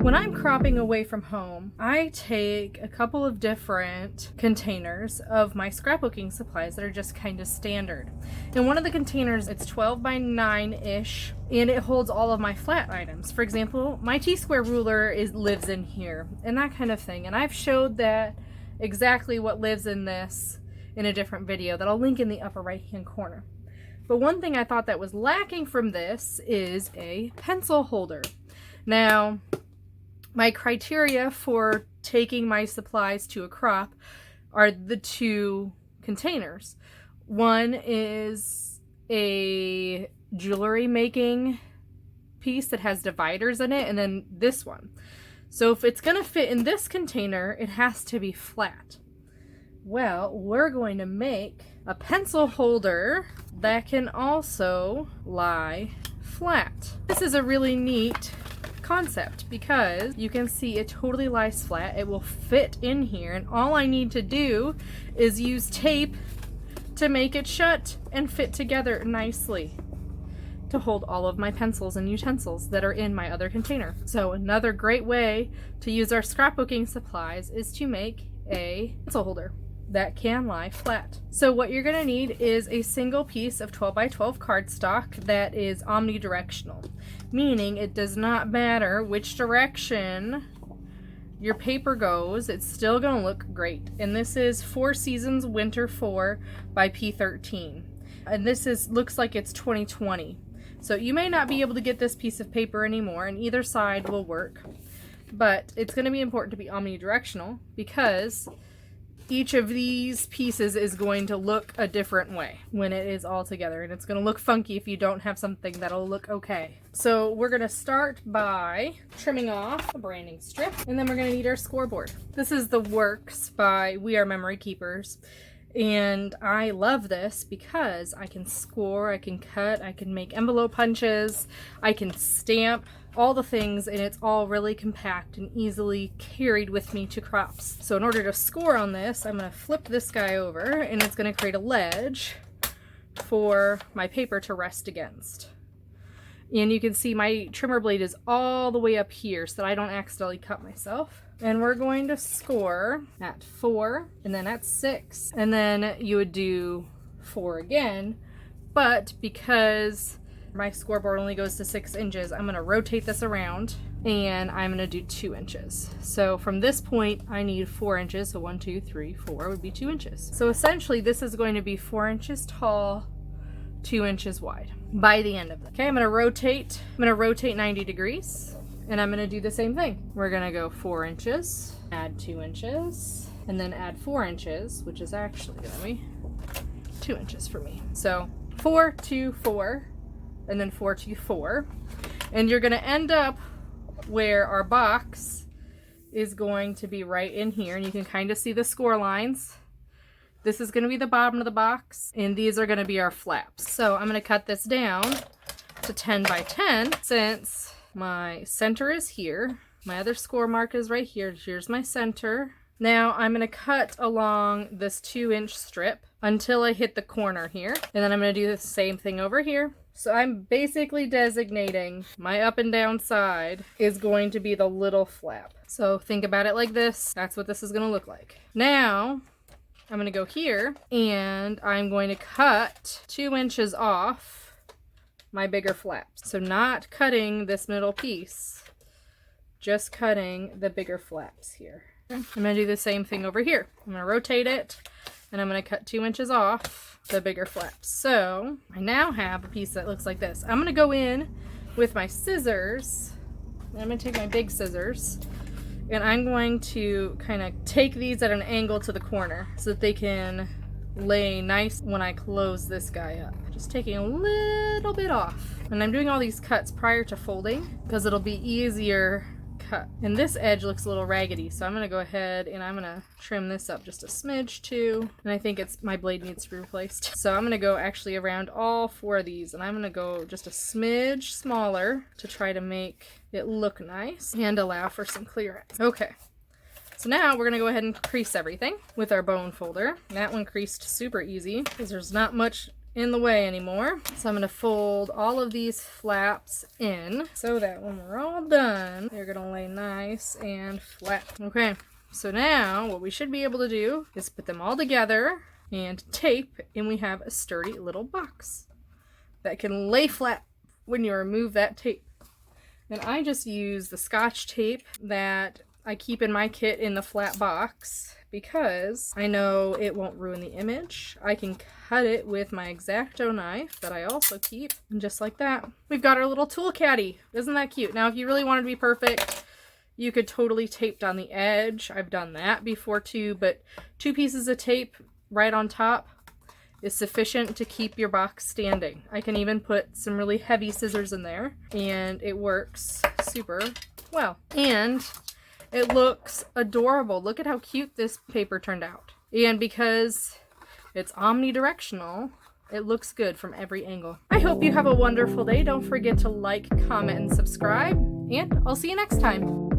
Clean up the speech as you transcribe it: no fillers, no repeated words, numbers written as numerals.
When I'm cropping away from home, I take a couple of different containers of my scrapbooking supplies that are just kind of standard. In one of the containers, it's 12 by 9-ish, and it holds all of my flat items. For example, my T-square ruler lives in here, and that kind of thing. And I've showed that exactly what lives in this in a different video that I'll link in the upper right-hand corner. But one thing I thought that was lacking from this is a pencil holder. Now, my criteria for taking my supplies to a crop are the two containers. One is a jewelry making piece that has dividers in it, and then this one. So if it's going to fit in this container, it has to be flat. Well, we're going to make a pencil holder that can also lie flat. This is a really neat concept because you can see it totally lies flat. It will fit in here, and all I need to do is use tape to make it shut and fit together nicely to hold all of my pencils and utensils that are in my other container. So another great way to use our scrapbooking supplies is to make a pencil holder that can lie flat. So what you're going to need is a single piece of 12 by 12 cardstock that is omnidirectional, meaning it does not matter which direction your paper goes, it's still going to look great. And this is Four Seasons Winter 4 by P13. And this looks like it's 2020. So you may not be able to get this piece of paper anymore, and either side will work. But it's going to be important to be omnidirectional because each of these pieces is going to look a different way when it is all together, and it's going to look funky if you don't have something that'll look okay. So we're going to start by trimming off a branding strip, and then we're going to need our scoreboard. This is the Works by We Are Memory Keepers, and I love this because I can score, I can cut, I can make envelope punches, I can stamp, all the things, and it's all really compact and easily carried with me to crops. So in order to score on this, I'm going to flip this guy over, and it's going to create a ledge for my paper to rest against. And you can see my trimmer blade is all the way up here so that I don't accidentally cut myself. And we're going to score at 4, and then at 6, and then you would do 4 again, but because my scoreboard only goes to 6 inches, I'm going to rotate this around, and I'm going to do 2 inches. So from this point, I need 4 inches. So 1, 2, 3, 4 would be 2 inches. So essentially, this is going to be 4 inches tall, 2 inches wide by the end of it. Okay, I'm going to rotate 90 degrees, and I'm going to do the same thing. We're going to go 4 inches, add 2 inches, and then add 4 inches, which is actually going to be 2 inches for me. So 4, 2, 4. And then 4, 2, 4, and you're going to end up where our box is going to be right in here, and you can kind of see the score lines. This is going to be the bottom of the box, and these are going to be our flaps. So I'm going to cut this down to 10 by 10 since my center is here. My other score mark is right here. Here's my center. Now I'm going to cut along this 2-inch strip until I hit the corner here, and then I'm going to do the same thing over here. So I'm basically designating my up and down side is going to be the little flap. So think about it like this. That's what this is going to look like. Now I'm going to go here, and I'm going to cut 2 inches off my bigger flaps. So not cutting this middle piece, just cutting the bigger flaps here. I'm going to do the same thing over here. I'm going to rotate it, and I'm going to cut 2 inches off the bigger flaps. So I now have a piece that looks like this. I'm going to go in with my scissors, and I'm going to take my big scissors, and I'm going to kind of take these at an angle to the corner so that they can lay nice when I close this guy up. Just taking a little bit off. And I'm doing all these cuts prior to folding because it'll be easier cut. And this edge looks a little raggedy, so I'm going to go ahead and I'm going to trim this up just a smidge too. And I think my blade needs to be replaced. So I'm going to go actually around all 4 of these, and I'm going to go just a smidge smaller to try to make it look nice and allow for some clearance. Okay. So now we're going to go ahead and crease everything with our bone folder. That one creased super easy because there's not much in the way anymore. So I'm going to fold all of these flaps in so that when we're all done, they're going to lay nice and flat. Okay, so now what we should be able to do is put them all together and tape, and we have a sturdy little box that can lay flat when you remove that tape. And I just use the Scotch tape that I keep in my kit in the flat box because I know it won't ruin the image. I can cut it with my X-Acto knife that I also keep, and just like that, we've got our little tool caddy. Isn't that cute? Now, if you really wanted to be perfect, you could totally tape down the edge. I've done that before too, but 2 pieces of tape right on top is sufficient to keep your box standing. I can even put some really heavy scissors in there, and it works super well. And it looks adorable. Look at how cute this paper turned out. And because it's omnidirectional, it looks good from every angle. I hope you have a wonderful day. Don't forget to like, comment, and subscribe, and I'll see you next time.